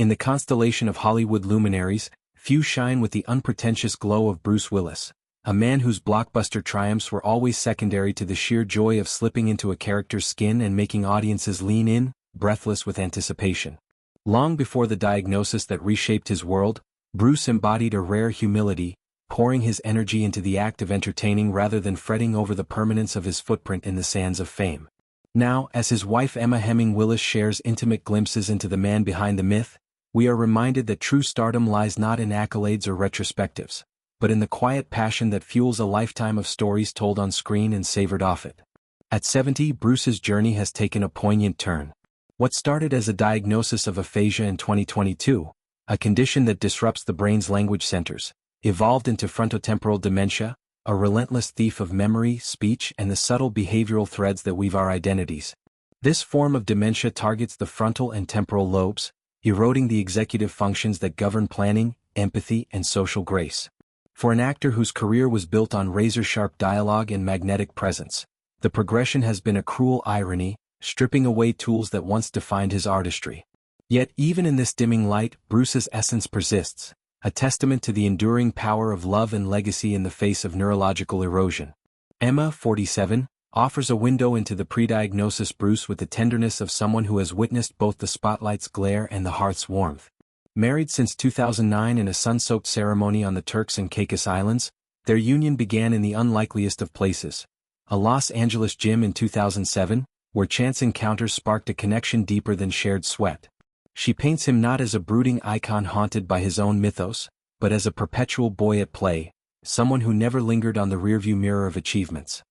In the constellation of Hollywood luminaries, few shine with the unpretentious glow of Bruce Willis, a man whose blockbuster triumphs were always secondary to the sheer joy of slipping into a character's skin and making audiences lean in, breathless with anticipation. Long before the diagnosis that reshaped his world, Bruce embodied a rare humility, pouring his energy into the act of entertaining rather than fretting over the permanence of his footprint in the sands of fame. Now, as his wife Emma Hemming Willis shares intimate glimpses into the man behind the myth, we are reminded that true stardom lies not in accolades or retrospectives, but in the quiet passion that fuels a lifetime of stories told on screen and savored off it. At 70, Bruce's journey has taken a poignant turn. What started as a diagnosis of aphasia in 2022, a condition that disrupts the brain's language centers, evolved into frontotemporal dementia, a relentless thief of memory, speech, and the subtle behavioral threads that weave our identities. This form of dementia targets the frontal and temporal lobes, eroding the executive functions that govern planning, empathy, and social grace. For an actor whose career was built on razor-sharp dialogue and magnetic presence, the progression has been a cruel irony, stripping away tools that once defined his artistry. Yet even in this dimming light, Bruce's essence persists, a testament to the enduring power of love and legacy in the face of neurological erosion. Emma, 47, offers a window into the pre-diagnosis Bruce with the tenderness of someone who has witnessed both the spotlight's glare and the heart's warmth. Married since 2009 in a sun-soaked ceremony on the Turks and Caicos Islands, their union began in the unlikeliest of places, a Los Angeles gym in 2007, where chance encounters sparked a connection deeper than shared sweat. She paints him not as a brooding icon haunted by his own mythos, but as a perpetual boy at play, someone who never lingered on the rearview mirror of achievements.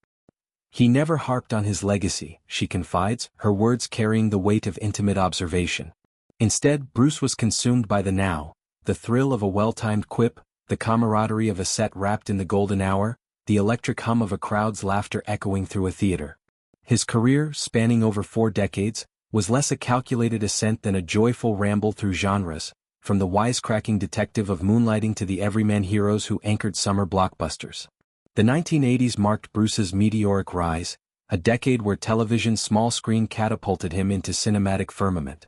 He never harped on his legacy, she confides, her words carrying the weight of intimate observation. Instead, Bruce was consumed by the now, the thrill of a well-timed quip, the camaraderie of a set wrapped in the golden hour, the electric hum of a crowd's laughter echoing through a theater. His career, spanning over 4 decades, was less a calculated ascent than a joyful ramble through genres, from the wisecracking detective of Moonlighting to the everyman heroes who anchored summer blockbusters. The 1980s marked Bruce's meteoric rise, a decade where television's small screen catapulted him into cinematic firmament.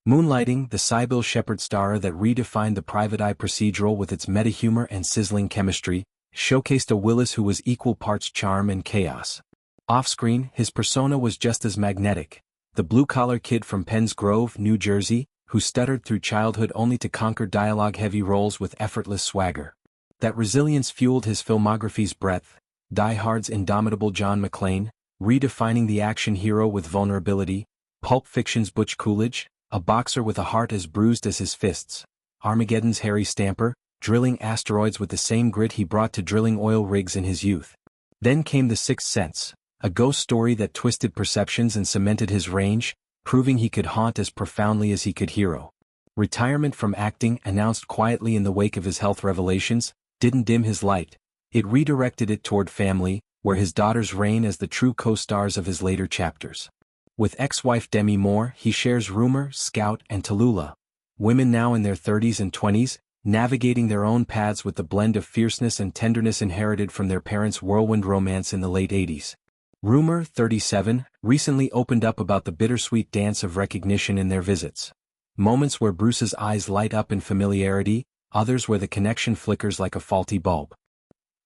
Moonlighting, the Sybil Shepherd starrer that redefined the private eye procedural with its meta-humor and sizzling chemistry, showcased a Willis who was equal parts charm and chaos. Off-screen, his persona was just as magnetic, the blue-collar kid from Penns Grove, New Jersey, who stuttered through childhood only to conquer dialogue-heavy roles with effortless swagger. That resilience fueled his filmography's breadth, Die Hard's indomitable John McClane, redefining the action hero with vulnerability, Pulp Fiction's Butch Coolidge, a boxer with a heart as bruised as his fists, Armageddon's Harry Stamper, drilling asteroids with the same grit he brought to drilling oil rigs in his youth. Then came The Sixth Sense, a ghost story that twisted perceptions and cemented his range, proving he could haunt as profoundly as he could hero. Retirement from acting, announced quietly in the wake of his health revelations, didn't dim his light. It redirected it toward family, where his daughters reign as the true co-stars of his later chapters. With ex-wife Demi Moore, he shares Rumor, Scout, and Tallulah, women now in their 30s and 20s, navigating their own paths with the blend of fierceness and tenderness inherited from their parents' whirlwind romance in the late 80s. Rumor, 37, recently opened up about the bittersweet dance of recognition in their visits. Moments where Bruce's eyes light up in familiarity, others where the connection flickers like a faulty bulb.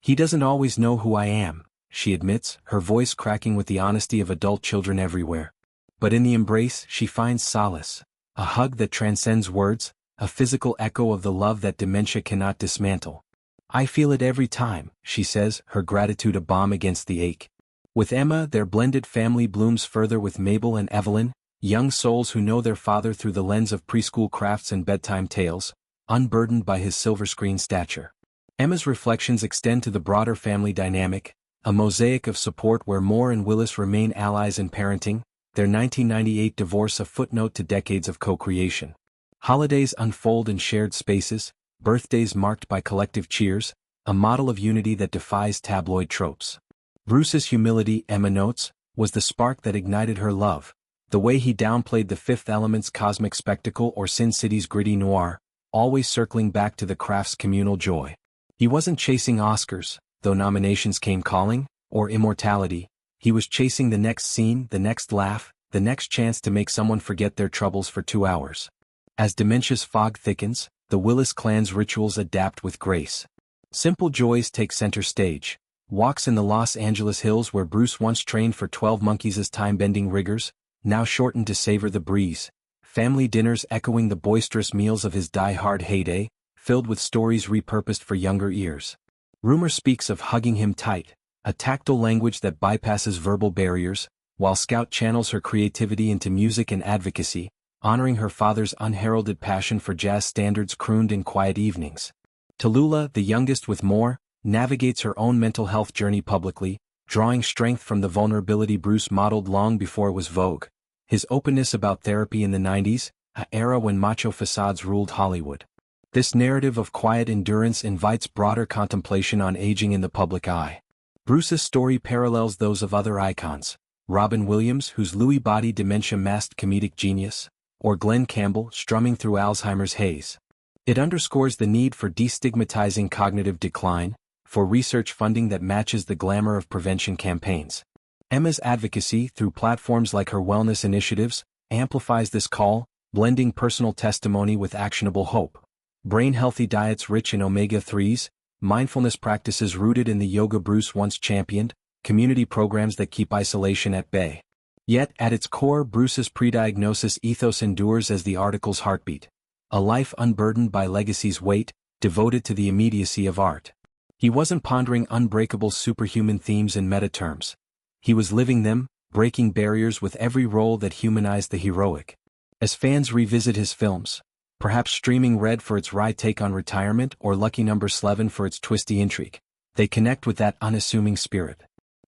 He doesn't always know who I am, she admits, her voice cracking with the honesty of adult children everywhere. But in the embrace, she finds solace, a hug that transcends words, a physical echo of the love that dementia cannot dismantle. I feel it every time, she says, her gratitude a balm against the ache. With Emma, their blended family blooms further with Mabel and Evelyn, young souls who know their father through the lens of preschool crafts and bedtime tales, unburdened by his silver screen stature. Emma's reflections extend to the broader family dynamic, a mosaic of support where Moore and Willis remain allies in parenting, their 1998 divorce a footnote to decades of co-creation. Holidays unfold in shared spaces, birthdays marked by collective cheers, a model of unity that defies tabloid tropes. Bruce's humility, Emma notes, was the spark that ignited her love, the way he downplayed The Fifth Element's cosmic spectacle or Sin City's gritty noir, always circling back to the craft's communal joy. He wasn't chasing Oscars, though nominations came calling, or immortality. He was chasing the next scene, the next laugh, the next chance to make someone forget their troubles for 2 hours. As dementia's fog thickens, the Willis clan's rituals adapt with grace. Simple joys take center stage. Walks in the Los Angeles hills where Bruce once trained for 12 monkeys' time-bending rigors, now shortened to savor the breeze. Family dinners echoing the boisterous meals of his die-hard heyday, filled with stories repurposed for younger ears. Rumor speaks of hugging him tight, a tactile language that bypasses verbal barriers, while Scout channels her creativity into music and advocacy, honoring her father's unheralded passion for jazz standards crooned in quiet evenings. Tallulah, the youngest with more, navigates her own mental health journey publicly, drawing strength from the vulnerability Bruce modeled long before it was vogue. His openness about therapy in the 90s, an era when macho facades ruled Hollywood. This narrative of quiet endurance invites broader contemplation on aging in the public eye. Bruce's story parallels those of other icons, Robin Williams, whose Lewy body dementia masked comedic genius, or Glenn Campbell strumming through Alzheimer's haze. It underscores the need for destigmatizing cognitive decline, for research funding that matches the glamour of prevention campaigns. Emma's advocacy through platforms like her wellness initiatives amplifies this call, blending personal testimony with actionable hope. Brain-healthy diets rich in omega-3s, mindfulness practices rooted in the yoga Bruce once championed, community programs that keep isolation at bay. Yet, at its core, Bruce's pre-diagnosis ethos endures as the article's heartbeat. A life unburdened by legacy's weight, devoted to the immediacy of art. He wasn't pondering unbreakable superhuman themes in meta terms. He was living them, breaking barriers with every role that humanized the heroic. As fans revisit his films, perhaps streaming Red for its wry take on retirement or Lucky Number 11 for its twisty intrigue, they connect with that unassuming spirit.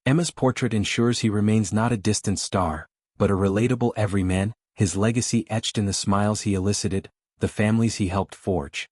Emma's portrait ensures he remains not a distant star, but a relatable everyman, his legacy etched in the smiles he elicited, the families he helped forge.